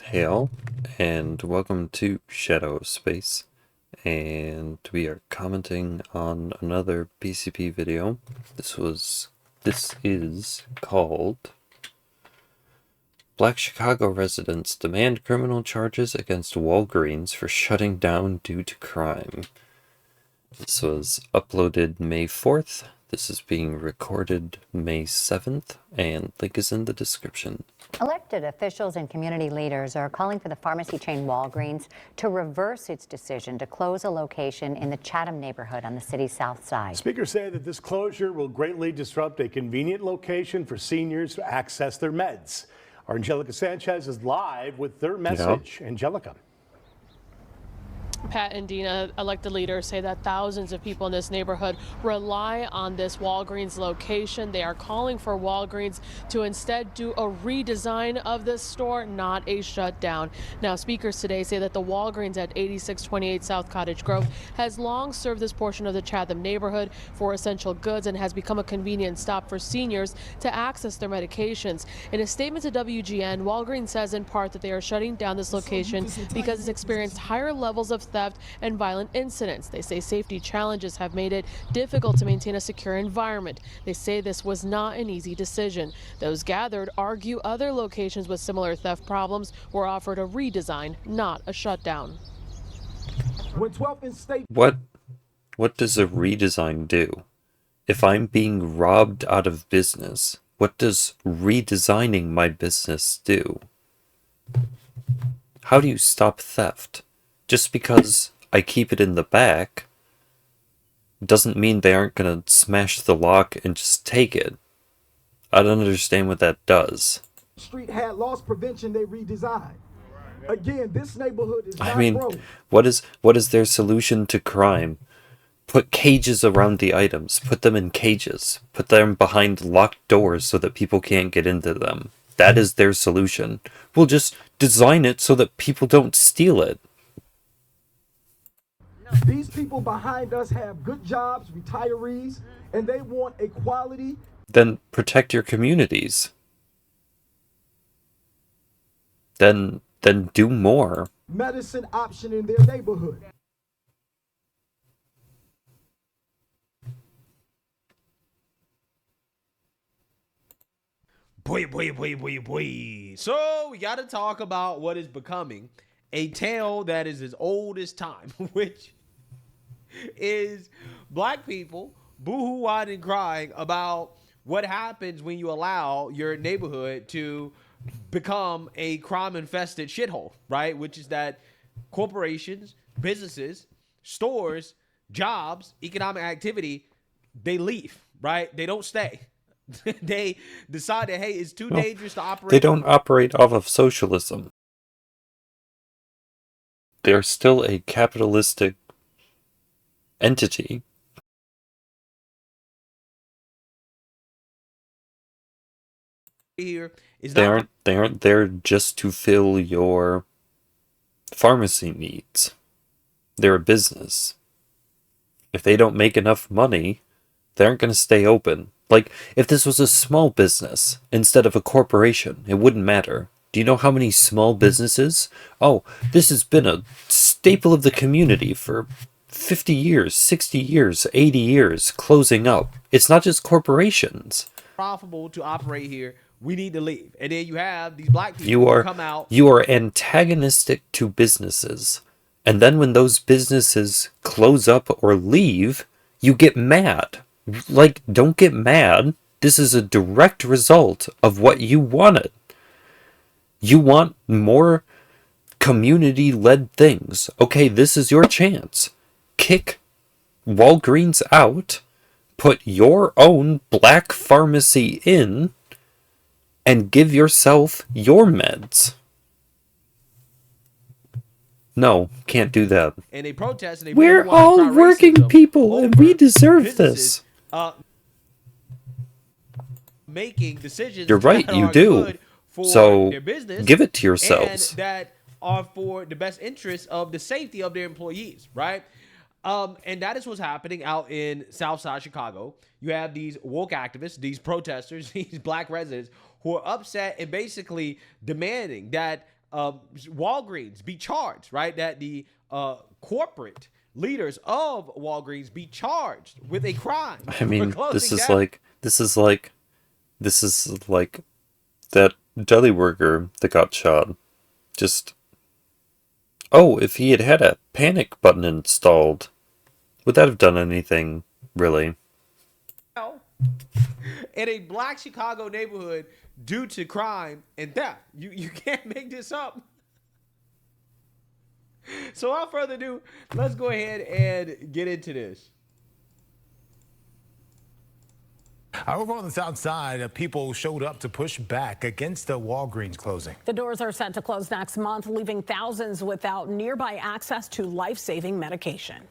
Hey all, and welcome to Shadow of Space, and we are commenting on another PCP video. This is called Black Chicago Residents Demand Criminal Charges Against Walgreens for Shutting Down Due to Crime. This was uploaded May 4th. This is being recorded May 7th, and link is in the description. Elected officials and community leaders are calling for the pharmacy chain Walgreens to reverse its decision to close a location in the Chatham neighborhood on the city's south side. Speakers say that this closure will greatly disrupt a convenient location for seniors to access their meds. Our Angelica Sanchez is live with their message. Angelica. Pat and Dina, elected leaders, say that thousands of people in this neighborhood rely on this Walgreens location. They are calling for Walgreens to instead do a redesign of this store, not a shutdown. Now, speakers today say that the Walgreens at 8628 South Cottage Grove has long served this portion of the Chatham neighborhood for essential goods and has become a convenient stop for seniors to access their medications. In a statement to WGN, Walgreens says in part that they are shutting down this location because it's experienced higher levels of theft and violent incidents. They say safety challenges have made it difficult to maintain a secure environment. They say this was not an easy decision. Those gathered argue other locations with similar theft problems were offered a redesign, not a shutdown. What does a redesign do? If I'm being robbed out of business, what does redesigning my business do? How do you stop theft? Just because I keep it in the back doesn't mean they aren't going to smash the lock and just take it. I don't understand what that does. Street had loss prevention, they redesigned. Again, this neighborhood is not broke. what is their solution to crime? Put cages around the items. Put them in cages. Put them behind locked doors so that people can't get into them. That is their solution. We'll just design it so that people don't steal it. These people behind us have good jobs, retirees, and they want equality. Then protect your communities. Then do more. Medicine option in their neighborhood. Boy. So we got to talk about what is becoming a tale that is as old as time, which is black people boo-hoo-wide and crying about what happens when you allow your neighborhood to become a crime-infested shithole, right? Which is that corporations, businesses, stores, jobs, economic activity, they leave, right? They don't stay. They decide that, hey, it's too dangerous to operate. They don't operate off of socialism. They're still a capitalistic entity. Here is they aren't there just to fill your pharmacy needs. They're a business. If they don't make enough money, they aren't going to stay open. Like, if this was a small business instead of a corporation, it wouldn't matter. Do you know how many small businesses? Oh, this has been a staple of the community for 50 years, 60 years, 80 years, closing up. It's not just corporations. Profitable to operate here. We need to leave. And then you have these black people who come out. You are antagonistic to businesses. And then when those businesses close up or leave, you get mad. Like, don't get mad. This is a direct result of what you wanted. You want more community-led things. Okay, this is your chance. Kick Walgreens out, put your own black pharmacy in, and give yourself your meds. No, can't do that. And they protest. And they We're all working people, and we deserve this. Making decisions. You're right, you do. So their business, give it to yourselves. and that are for the best interest of the safety of their employees, right? And that is what's happening out in Southside Chicago. You have these woke activists, these protesters, these black residents who are upset and basically demanding that Walgreens be charged, right? That the corporate leaders of Walgreens be charged with a crime I for mean, closing down. this is like that deli worker that got shot. Just, oh, if he had had a panic button installed, would that have done anything, really? In a black Chicago neighborhood due to crime and theft. You can't make this up. So without further ado, let's go ahead and get into this. Over on the south side, people showed up to push back against the Walgreens closing. The doors are set to close next month, leaving thousands without nearby access to life-saving medication.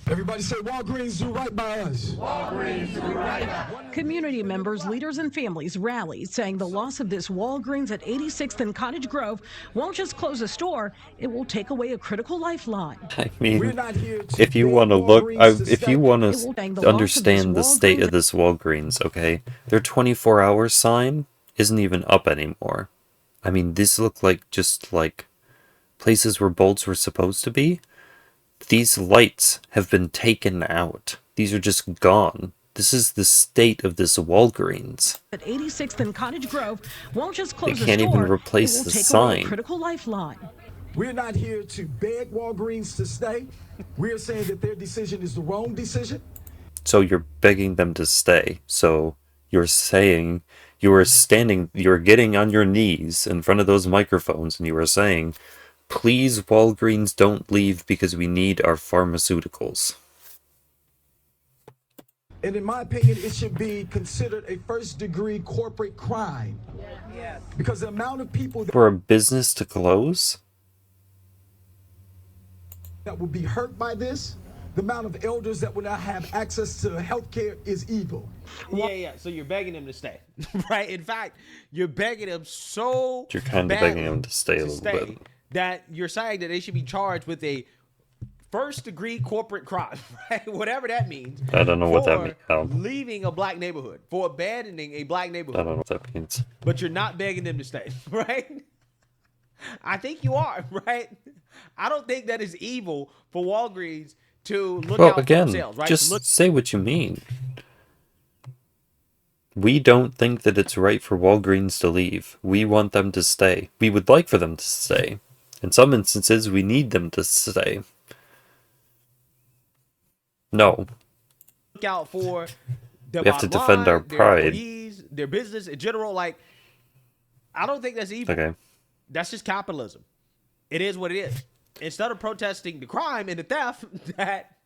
Everybody say Walgreens do right by us. Walgreens do right by us. Community members, leaders, and families rallied, saying the loss of this Walgreens at 86th and Cottage Grove won't just close a store, it will take away a critical lifeline. I mean, We're not here to if you beg want to look, Walgreens to if you stay. want It will bang the to loss of this understand the state of Walgreens- this Walgreens, okay, their 24-hour sign isn't even up anymore. I mean, these look like just like places where bolts were supposed to be. These lights have been taken out. These are just gone. This is the state of this Walgreens. At 86th and Cottage Grove won't just They close a can't store, even replace it will the take away a sign. critical lifeline. We're not here to beg Walgreens to stay. We're saying that their decision is the wrong decision. So you're begging them to stay. So you're saying you are standing, you're getting on your knees in front of those microphones and you are saying, please, Walgreens, don't leave because we need our pharmaceuticals. And in my opinion, it should be considered a first-degree corporate crime. Yes. Because the amount of people For a business to close? that will be hurt by this, the amount of elders that will not have access to health care is evil. Yeah. So you're begging them to stay, right? In fact, you're begging them so You're kind of badly begging them to stay a little bit. that you're saying that they should be charged with a first-degree corporate crime, right? Whatever that means. I don't know what that for means. Oh. Leaving a black neighborhood, for abandoning a black I neighborhood. don't know what that means. But you're not begging them to stay, right? I think you are, right? I don't think that is evil for Walgreens to look Well, out again, for themselves, right? just To look- say what you mean. We don't think that it's right for Walgreens to leave. We want them to stay. We would like for them to stay. In some instances, we need them to stay. No. look out for their We have to bottom defend our line, their pride. employees, their business in general. Like, I don't think that's evil. Okay. That's just capitalism. It is what it is. Instead of protesting the crime and the theft that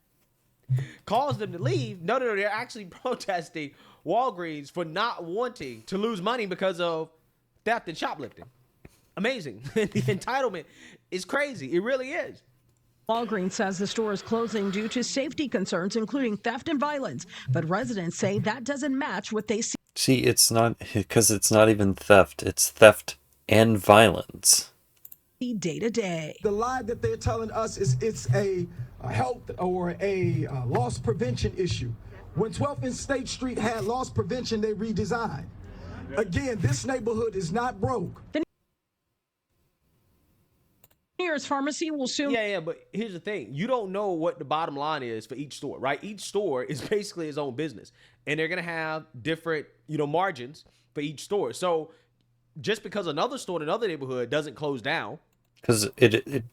caused them to leave, no, they're actually protesting Walgreens for not wanting to lose money because of theft and shoplifting. Amazing. The entitlement is crazy. It really is. Walgreens says the store is closing due to safety concerns, including theft and violence. But residents say that doesn't match what they see See, it's not, because it's not even theft. It's theft and violence. day to day. The lie that they're telling us is it's a health or a loss prevention issue. When 12th and State Street had loss prevention, they redesigned. Again, this neighborhood is not broke. The nearest pharmacy will soon. Yeah, but here's the thing. You don't know what the bottom line is for each store, right? Each store is basically its own business. And they're going to have different, margins for each store. So just because another store in another neighborhood doesn't close down.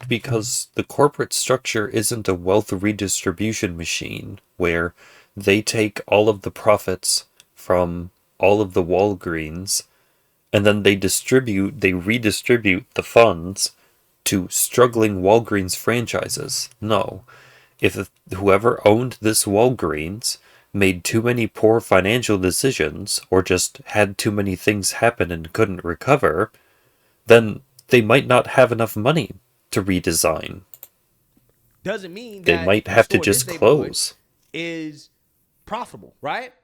Because the corporate structure isn't a wealth redistribution machine where they take all of the profits from all of the Walgreens and then they redistribute the funds to struggling Walgreens franchises. No. If whoever owned this Walgreens made too many poor financial decisions or just had too many things happen and couldn't recover, then they might not have enough money to redesign. Doesn't mean They that might the have to store in just this neighborhood close. is profitable, right?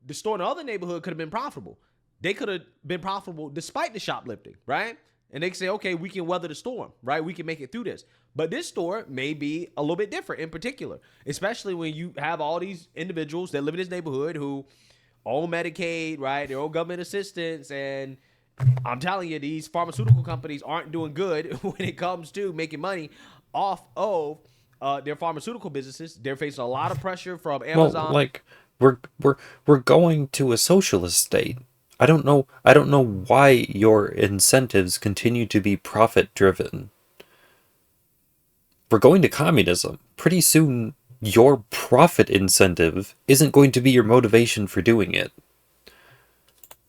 The store in the other neighborhood could have been profitable. They could have been profitable despite the shoplifting, right? And they can say, okay, we can weather the storm, right? We can make it through this. But this store may be a little bit different in particular, especially when you have all these individuals that live in this neighborhood who own Medicaid, right? They're own government assistance and I'm telling you, these pharmaceutical companies aren't doing good when it comes to making money off of their pharmaceutical businesses. They're facing a lot of pressure from Well, Amazon. like we're going to a socialist state. I don't know why your incentives continue to be profit driven. We're going to communism. Pretty soon your profit incentive isn't going to be your motivation for doing it.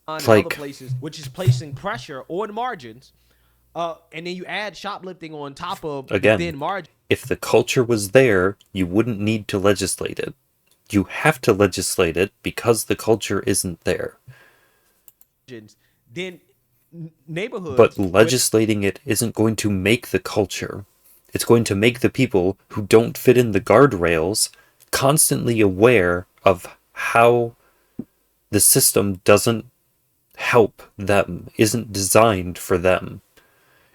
And Like, other places, which is placing pressure on margins. And then you add shoplifting on top of the again, thin margins. if the culture was there, you wouldn't need to legislate it. You have to legislate it because the culture isn't there. Then neighborhoods. But legislating it isn't going to make the culture. It's going to make the people who don't fit in the guardrails constantly aware of how the system doesn't help them, isn't designed for them.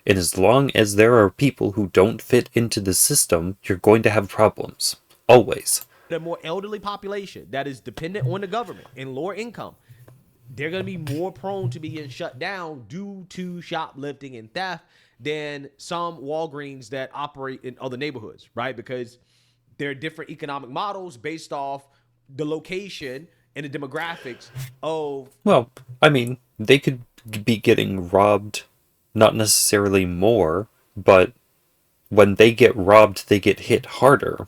And as long as there are people who don't fit into the system, you're going to have problems. Always. The more elderly population that is dependent on the government and lower income, they're going to be more prone to being shut down due to shoplifting and theft than some Walgreens that operate in other neighborhoods, right? Because there are different economic models based off the location and the demographics of... Well, I mean, they could be getting robbed, not necessarily more, but when they get robbed, they get hit harder.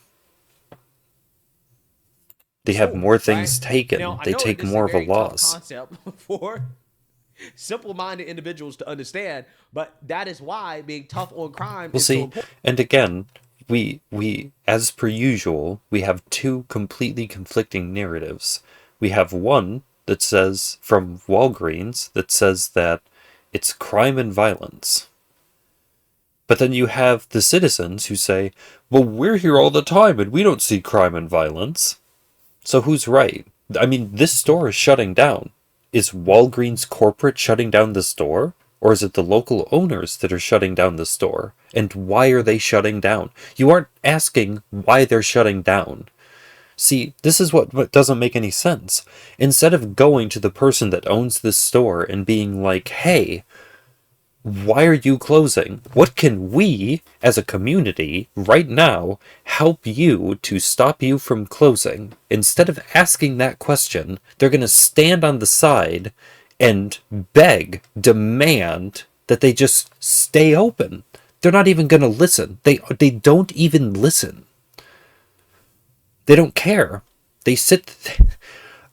They have more things taken. Now, They take more of a loss. Concept for simple-minded individuals to understand, but that is why being tough on crime Well, is so see, important. and again, we as per usual, we have two completely conflicting narratives. We have one that says, from Walgreens, that says that it's crime and violence. But then you have the citizens who say, well, we're here all the time and we don't see crime and violence. So who's right? I mean, this store is shutting down. Is Walgreens corporate shutting down the store? Or is it the local owners that are shutting down the store? And why are they shutting down? You aren't asking why they're shutting down. See, this is what doesn't make any sense. Instead of going to the person that owns this store and being like, hey, why are you closing? What can we, as a community, right now, help you to stop you from closing? Instead of asking that question, they're going to stand on the side and beg, demand that they just stay open. They're not even going to listen. They don't even listen. They don't care. They sit...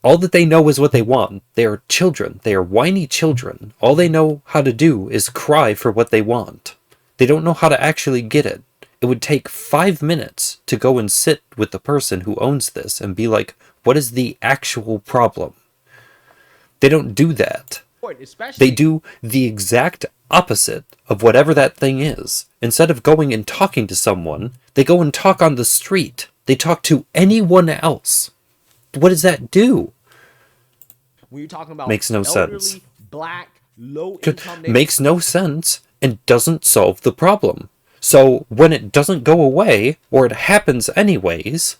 All that they know is what they want. They are children. They are whiny children. All they know how to do is cry for what they want. They don't know how to actually get it. It would take 5 minutes to go and sit with the person who owns this and be like, what is the actual problem? They don't do that. They do the exact opposite of whatever that thing is. Instead of going and talking to someone, they go and talk on the street. They talk to anyone else. What does that do? When you're talking about makes no elderly, sense. black, low income Makes no sense and doesn't solve the problem. So when it doesn't go away, or it happens anyways,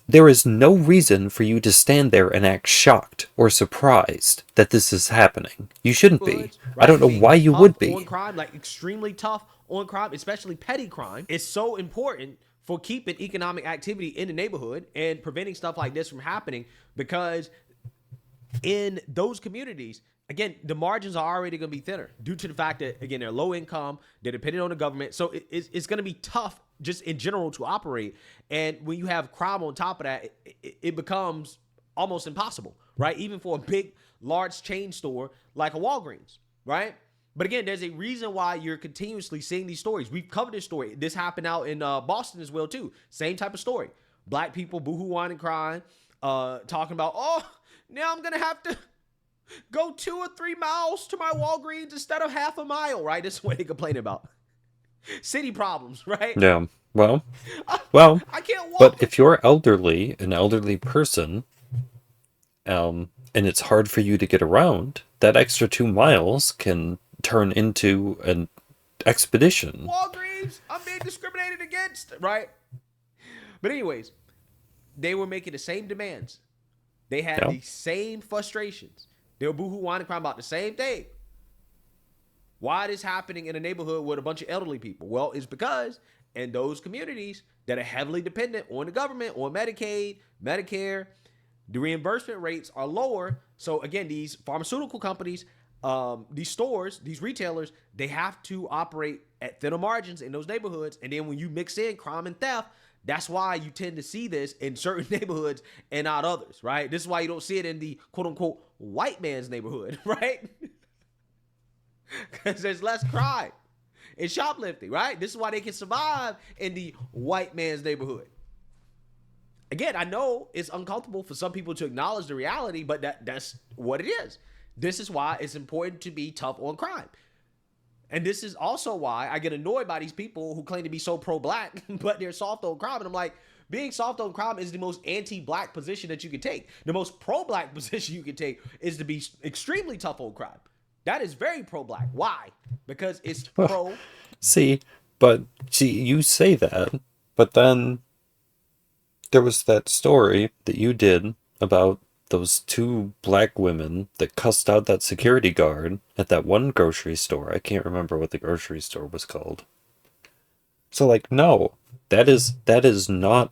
there is no reason for you to stand there and act shocked or surprised that this is happening. You shouldn't be. Right? I don't know why you would be. On crime, like extremely tough on crime, especially petty crime, is so important for keeping economic activity in the neighborhood and preventing stuff like this from happening, because in those communities, again, the margins are already going to be thinner due to the fact that, again, they're low income, they're dependent on the government. So it's going to be tough just in general to operate. And when you have crime on top of that, it becomes almost impossible, right? Even for a big, large chain store like a Walgreens, right? But again, there's a reason why you're continuously seeing these stories. We've covered this story. This happened out in Boston as well, too. Same type of story. Black people boohoo, whining, and crying, talking about, oh, now I'm going to have to go 2 or 3 miles to my Walgreens instead of half a mile, right? That's what they complain about. City problems, right? Yeah. Well, I can't walk. but if you're an elderly person, and it's hard for you to get around, that extra 2 miles can turn into an expedition. Walgreens, I'm being discriminated against, right? But anyways, they were making the same demands. They had the same frustrations. They'll boohoo whine and cry about the same thing. Why is this happening in a neighborhood with a bunch of elderly people? Well, it's because in those communities that are heavily dependent on the government, on Medicaid, Medicare, the reimbursement rates are lower. So again, these pharmaceutical companies, these stores, these retailers, they have to operate at thinner margins in those neighborhoods. And then when you mix in crime and theft, that's why you tend to see this in certain neighborhoods and not others, right? This is why you don't see it in the quote unquote white man's neighborhood, right? Because there's less crime and shoplifting, right? This is why they can survive in the white man's neighborhood. Again, I know it's uncomfortable for some people to acknowledge the reality, but that's what it is. This is why it's important to be tough on crime. And this is also why I get annoyed by these people who claim to be so pro-black, but they're soft on crime. And I'm like, being soft on crime is the most anti-black position that you can take. The most pro-black position you can take is to be extremely tough on crime. That is very pro-black. Why? Because it's pro. See, you say that, but then there was that story that you did about those two black women that cussed out that security guard at that one grocery store. I can't remember what the grocery store was called. So, like, no, that is not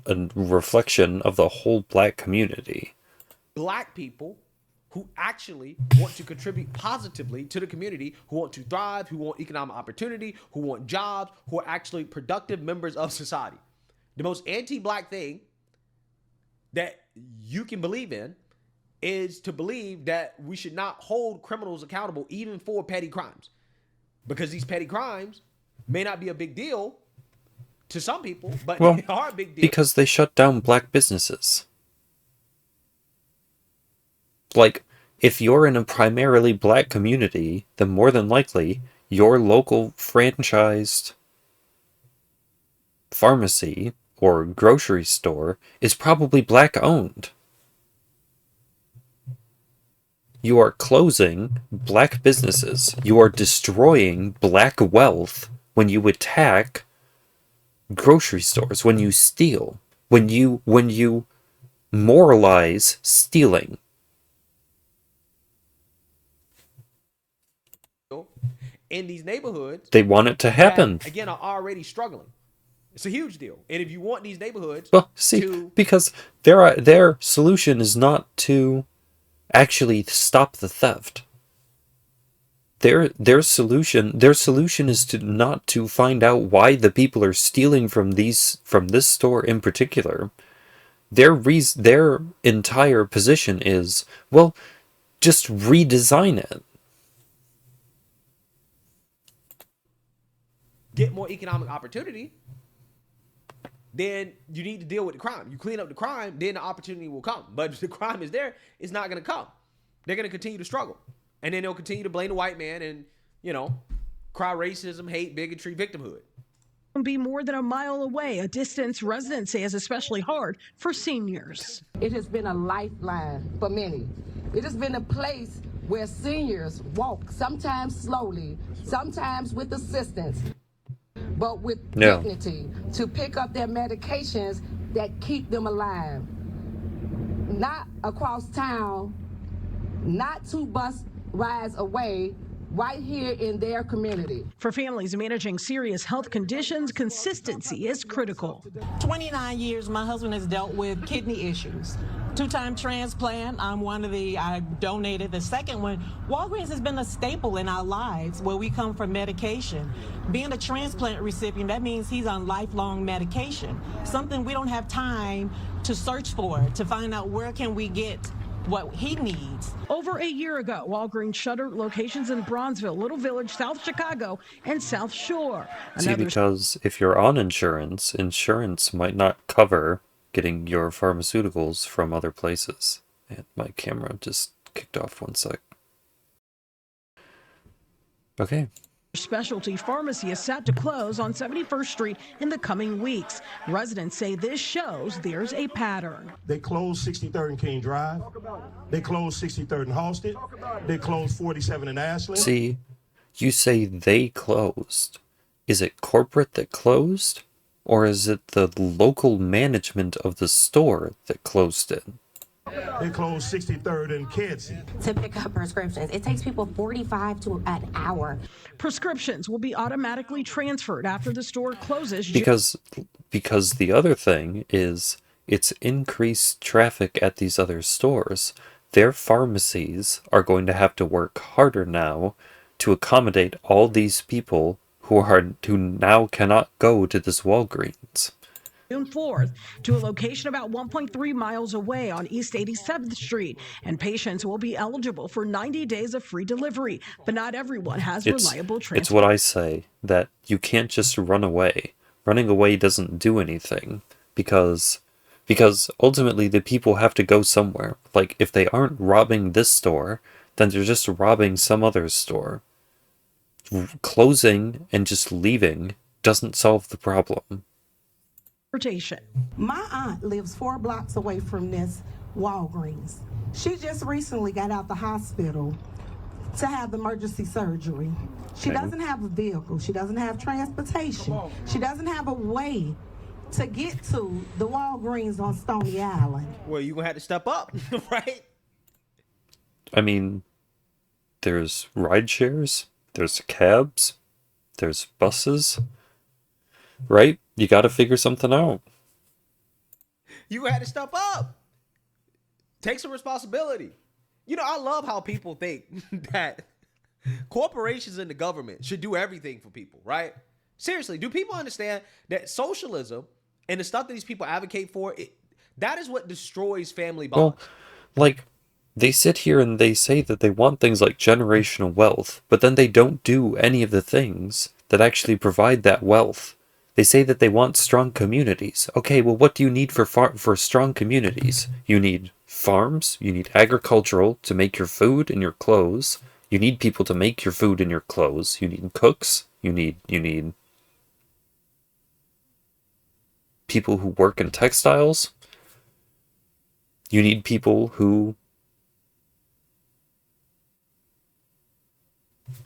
a reflection of the whole black community. Black people who actually want to contribute positively to the community, who want to thrive, who want economic opportunity, who want jobs, who are actually productive members of society. The most anti-black thing that you can believe in is to believe that we should not hold criminals accountable even for petty crimes. Because these petty crimes may not be a big deal to some people, but they are a big deal. Because they shut down black businesses. Like, if you're in a primarily black community, then more than likely, your local franchised pharmacy or grocery store is probably black owned. You are closing black businesses. You are destroying black wealth when you attack grocery stores, when you steal, when you moralize stealing. In these neighborhoods, they want it to happen. That, again, are already struggling. It's a huge deal. And if you want these neighborhoods because their solution is not to actually stop the theft. Their solution is to not to find out why the people are stealing from this store in particular. Their entire position is, well, just redesign it. Get more economic opportunity, then you need to deal with the crime. You clean up the crime, then the opportunity will come. But if the crime is there, it's not going to come. They're going to continue to struggle. And then they'll continue to blame the white man and, cry racism, hate, bigotry, victimhood. Be more than a mile away, a distance residents say is especially hard for seniors. It has been a lifeline for many. It has been a place where seniors walk, sometimes slowly, sometimes with assistance, but with dignity, to pick up their medications that keep them alive. Not across town, not 2 bus rides away, right here in their community. For families managing serious health conditions, consistency is critical. 29 years, my husband has dealt with kidney issues. 2-time transplant. I donated the second one. Walgreens has been a staple in our lives where we come for medication. Being a transplant recipient, that means he's on lifelong medication, something we don't have time to search for, to find out where can we get what he needs. Over a year ago, Walgreens shuttered locations in Bronzeville, Little Village, South Chicago, and South Shore. Because if you're on insurance might not cover getting your pharmaceuticals from other places. And my camera just kicked off 1 sec. Okay. Specialty pharmacy is set to close on 71st Street in the coming weeks. Residents say this shows there's a pattern. They closed 63rd and King Drive. They closed 63rd and Halsted. They closed 47 in Ashland. See, you say they closed. Is it corporate that closed? Or is it the local management of the store that closed it? They closed 63rd and Kedzie. To pick up prescriptions, it takes people 45 to an hour. Prescriptions will be automatically transferred after the store closes. Because the other thing is it's increased traffic at these other stores. Their pharmacies are going to have to work harder now to accommodate all these people who now cannot go to this Walgreens. June 4th to a location about 1.3 miles away on East 87th Street, and patients will be eligible for 90 days of free delivery, but not everyone has reliable transportation. It's what I say, that you can't just run away. Running away doesn't do anything, because ultimately the people have to go somewhere. Like, if they aren't robbing this store, then they're just robbing some other store. Closing and just leaving doesn't solve the problem. My aunt lives 4 blocks away from this Walgreens. She just recently got out the hospital to have emergency surgery. She doesn't have a vehicle. She doesn't have transportation. She doesn't have a way to get to the Walgreens on Stony Island. Well, you're going to have to step up, right? I mean, there's ride shares, there's cabs, there's buses, right? You got to figure something out. You had to step up. Take some responsibility. You know, I love how people think that corporations and the government should do everything for people, right? Seriously, do people understand that socialism and the stuff that these people advocate for, that is what destroys family bonds? Well, like, they sit here and they say that they want things like generational wealth, but then they don't do any of the things that actually provide that wealth. They say that they want strong communities. Okay, well, what do you need for strong communities? You need farms, you need agricultural to make your food and your clothes. You need people to make your food and your clothes. You need cooks. You need people who work in textiles. You need people who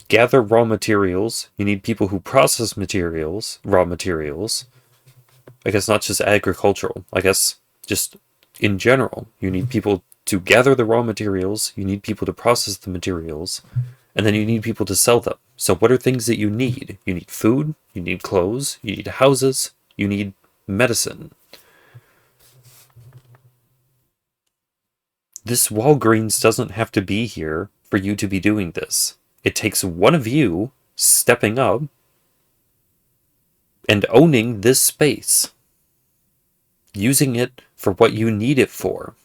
gather raw materials. You need people who process raw materials. I guess not just agricultural. I guess just in general. You need people to gather the raw materials. You need people to process the materials. And then you need people to sell them. So what are things that you need? You need food. You need clothes. You need houses. You need medicine. This Walgreens doesn't have to be here for you to be doing this. It takes one of you stepping up and owning this space. Using it for what you need it for.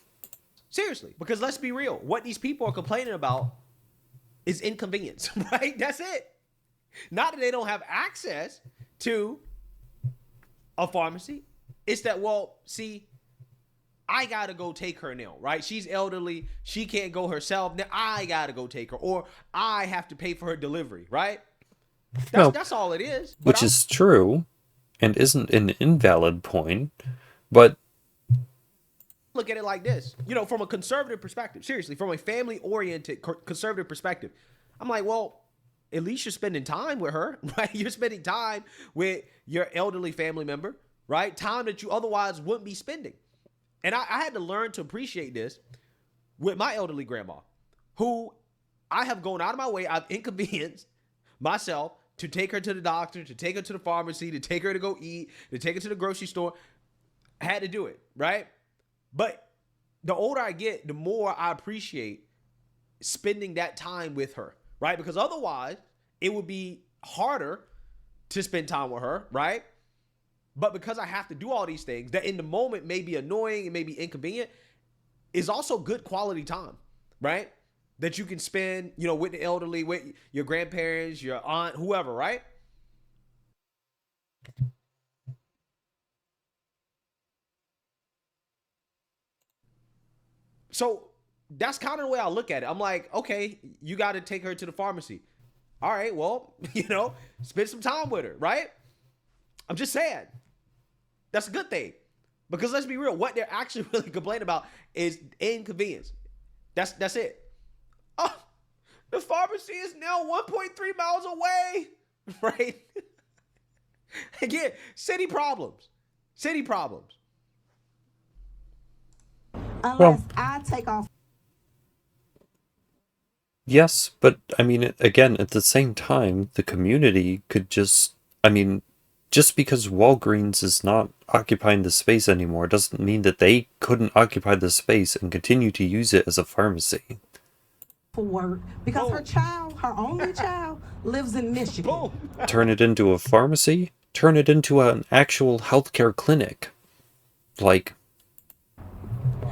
Seriously, because let's be real. What these people are complaining about is inconvenience, right? That's it. Not that they don't have access to a pharmacy. It's that, well, see, I got to go take her now, right? She's elderly. She can't go herself. Now I got to go take her, or I have to pay for her delivery, right? That's all it is. Which is true and isn't an invalid point, but look at it like this, you know, from a conservative perspective, seriously, from a family-oriented conservative perspective. I'm like, well, at least you're spending time with her, right? You're spending time with your elderly family member, right? Time that you otherwise wouldn't be spending. And I had to learn to appreciate this with my elderly grandma, who I have gone out of my way. I've inconvenienced myself to take her to the doctor, to take her to the pharmacy, to take her to go eat, to take her to the grocery store. I had to do it, right? But the older I get, the more I appreciate spending that time with her, right? Because otherwise, it would be harder to spend time with her, right? But because I have to do all these things that in the moment may be annoying and may be inconvenient, is also good quality time, right? That you can spend, you know, with the elderly, with your grandparents, your aunt, whoever, right? So that's kind of the way I look at it. I'm like, okay, you got to take her to the pharmacy. All right, well, you know, spend some time with her, right? I'm just saying. That's a good thing. Because let's be real, what they're actually really complaining about is inconvenience. That's it. Oh, the pharmacy is now 1.3 miles away, right? Again, city problems. City problems. unless I take off. Yes, but I mean, again, at the same time, the community could just, I mean, just because Walgreens is not occupying the space anymore doesn't mean that they couldn't occupy the space and continue to use it as a pharmacy. For work because her child, her only child, lives in Michigan. Turn it into a pharmacy? Turn it into an actual healthcare clinic. Like,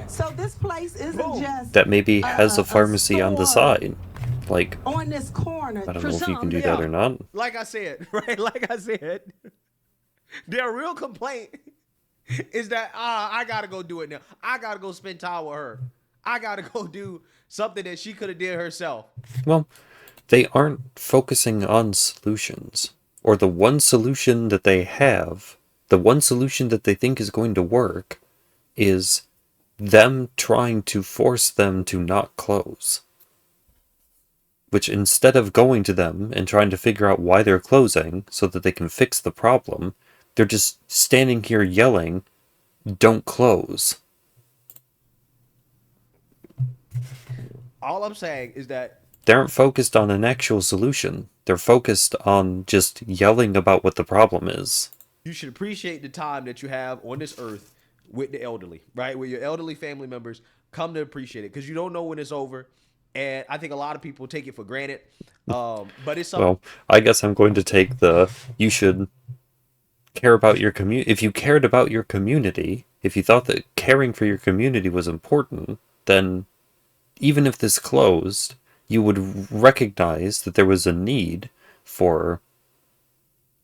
So this place isn't just that maybe has a pharmacy on the store side. Like, on this corner. I don't For know if you some, can do that or not. Like I said, right? Like I said, their real complaint is that I gotta go do it now. I gotta go spend time with her. I gotta go do something that she could have did herself. Well, they aren't focusing on solutions. Or the one solution that they have, the one solution that they think is going to work, is them trying to force them to not close. Which, instead of going to them and trying to figure out why they're closing so that they can fix the problem, they're just standing here yelling, "Don't close." All I'm saying is that They aren't focused on an actual solution. They're focused on just yelling about what the problem is. you should appreciate the time that you have on this earth with the elderly, right? With your elderly family members, come to appreciate it because you don't know when it's over. And I think a lot of people take it for granted. But it's something. Well, I guess I'm going to take you should care about your community. If you cared about your community, if you thought that caring for your community was important, then even if this closed, you would recognize that there was a need for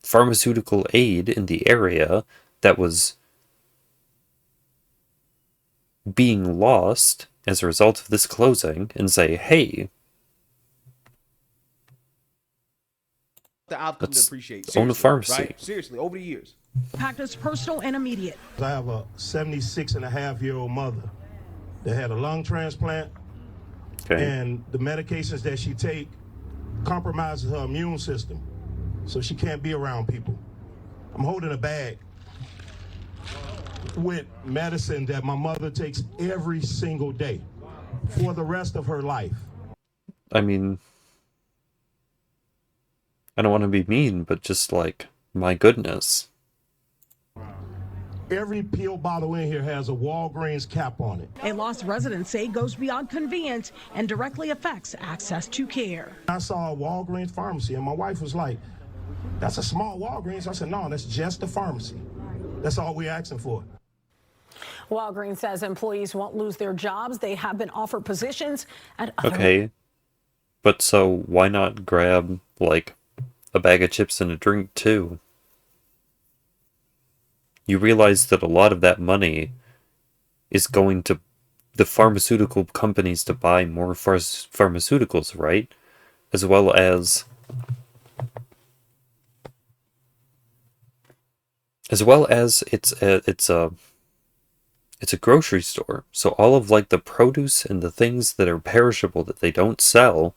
pharmaceutical aid in the area that was being lost as a result of this closing, and say, hey, The outcome to let's appreciate. own a Seriously, pharmacy. right? Seriously, over the years. Impact is personal and immediate. I have a 76-and-a-half-year-old mother that had a lung transplant, Okay. and the medications that she take compromises her immune system, so she can't be around people. I'm holding a bag with medicine that my mother takes every single day for the rest of her life. I mean, I don't want to be mean, but just like, my goodness. Every pill bottle in here has a Walgreens cap on it. A lost residents say goes beyond convenience and directly affects access to care. I saw a Walgreens pharmacy, and my wife was like, "That's a small Walgreens." I said, "No, that's just a pharmacy. That's all we're asking for." Walgreens says employees won't lose their jobs. They have been offered positions at other. Okay. But so, why not grab, like, a bag of chips and a drink, too? You realize that a lot of that money is going to the pharmaceutical companies to buy more pharmaceuticals, right? As well as it's a grocery store. So all of like the produce and the things that are perishable that they don't sell,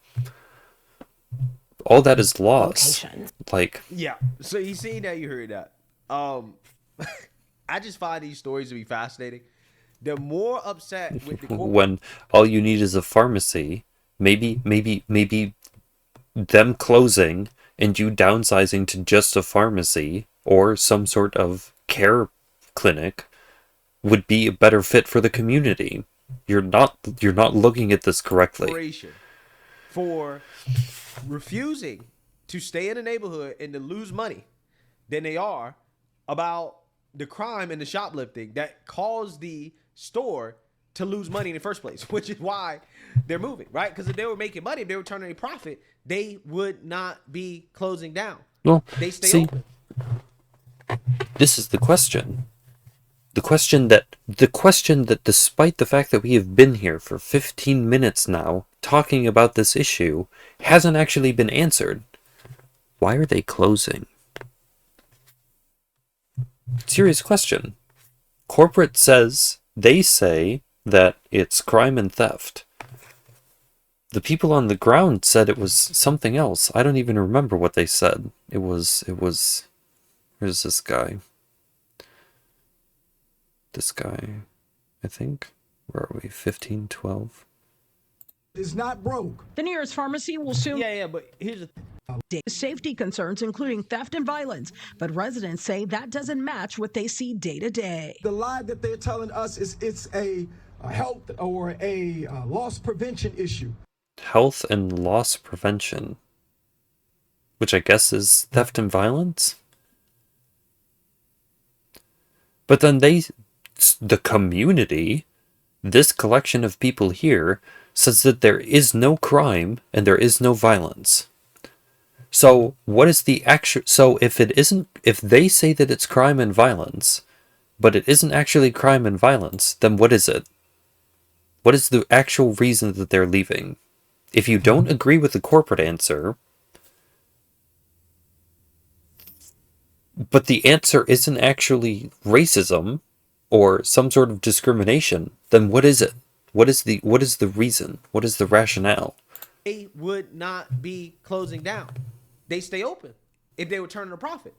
all that is lost. Like, Yeah. So you see that, you heard that. I just find these stories to be fascinating. They're more upset with the corporate. when all you need is a pharmacy, maybe them closing and you downsizing to just a pharmacy or some sort of care clinic would be a better fit for the community. You're not looking at this correctly. For refusing to stay in the neighborhood and to lose money than they are about the crime and the shoplifting that caused the store to lose money in the first place, which is why they're moving, right? Because if they were making money, if they were turning a profit, they would not be closing down. Well, They stay see, open. this is the question. The question that despite the fact that we have been here for 15 minutes now talking about this issue hasn't actually been answered. Why are they closing? Serious question. Corporate they say that it's crime and theft. The people on the ground said it was something else. I don't even remember what they said. It was, where's this guy? This guy, I think. Where are we? 1512. Is not broke. The nearest pharmacy will soon. Yeah, but here's the Safety concerns, including theft and violence, but residents say that doesn't match what they see day to day. The lie that they're telling us is it's a health or a loss prevention issue. Health and loss prevention. Which I guess is theft and violence? But then the community, this collection of people here, says that there is no crime and there is no violence. So what is the actual? So if they say that it's crime and violence, but it isn't actually crime and violence, then what is it? What is the actual reason that they're leaving? If you don't agree with the corporate answer, but the answer isn't actually racism or some sort of discrimination, then what is it? What is the reason? What is the rationale? they would not be closing down. They stay open if they were turning a profit.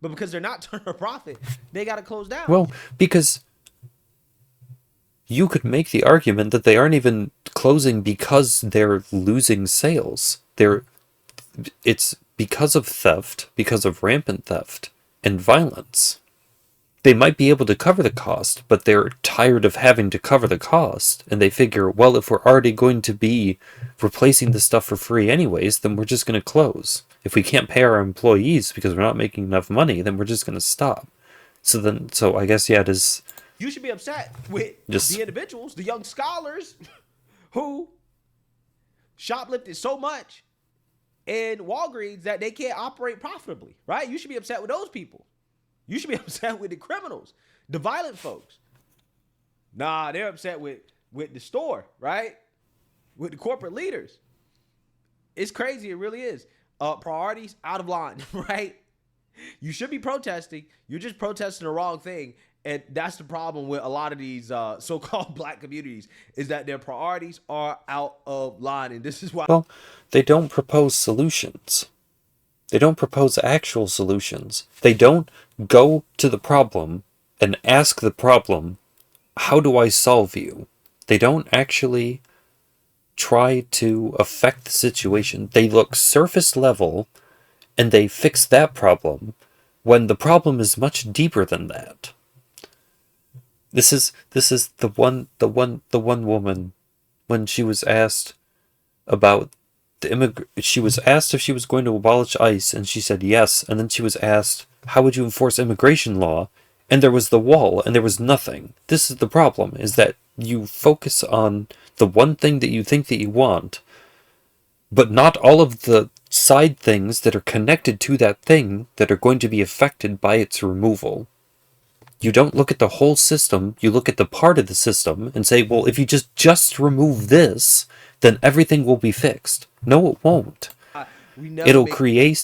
But because they're not turning a profit, they got to close down. Well, because you could make the argument that they aren't even closing because they're losing sales. It's because of theft, because of rampant theft and violence. They might be able to cover the cost, but they're tired of having to cover the cost. And they figure, well, if we're already going to be replacing the stuff for free anyways, then we're just going to close. If we can't pay our employees because we're not making enough money, then we're just going to stop. So I guess, yeah, it is. You should be upset with the individuals, the young scholars who shoplifted so much in Walgreens that they can't operate profitably, right? You should be upset with those people. You should be upset with the criminals, the violent folks. Nah, they're upset with the store, right? With the corporate leaders. It's crazy. It really is. Priorities out of line, right? You should be protesting. You're just protesting the wrong thing. And that's the problem with a lot of these so-called black communities, is that their priorities are out of line. And this is why. Well, they don't propose solutions. They don't propose actual solutions. They don't go to the problem and ask the problem, how do I solve you? They don't actually try to affect the situation. They look surface level and they fix that problem when the problem is much deeper than that. This is the one woman when she was asked about she was asked if she was going to abolish ICE, and she said yes, and then she was asked, how would you enforce immigration law? And there was the wall, and there was nothing. This is the problem, is that you focus on the one thing that you think that you want, but not all of the side things that are connected to that thing that are going to be affected by its removal. You don't look at the whole system, you look at the part of the system and say, well, if you just remove this, then everything will be fixed. No, it won't. It'll create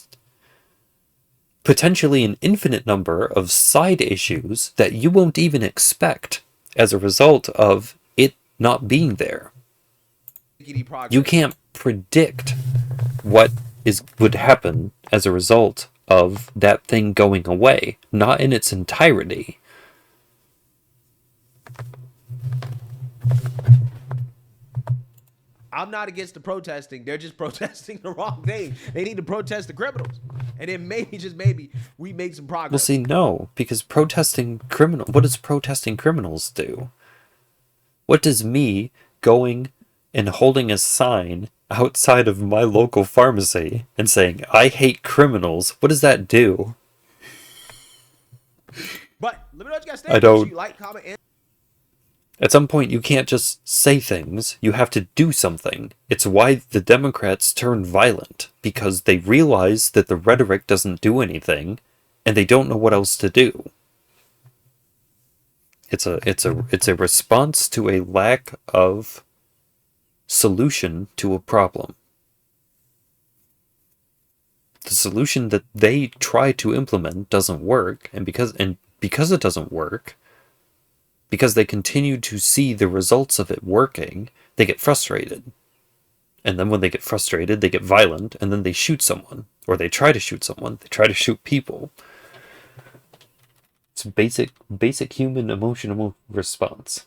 potentially an infinite number of side issues that you won't even expect as a result of it not being there. You can't predict what would happen as a result of that thing going away, not in its entirety. I'm not against the protesting. They're just protesting the wrong thing. They need to protest the criminals. And then maybe we make some progress. Well, see, no, because what does protesting criminals do? What does me going and holding a sign outside of my local pharmacy and saying, I hate criminals, what does that do? But let me know what you guys think. I don't. Like, comment, and At some point, you can't just say things. You have to do something. It's why the Democrats turn violent, because they realize that the rhetoric doesn't do anything, and they don't know what else to do. It's a response to a lack of solution to a problem. The solution that they try to implement doesn't work, and because it doesn't work, because they continue to see the results of it working, they get frustrated. And then when they get frustrated, they get violent, and then they shoot someone. Or they try to shoot someone. They try to shoot people. It's basic human emotional response.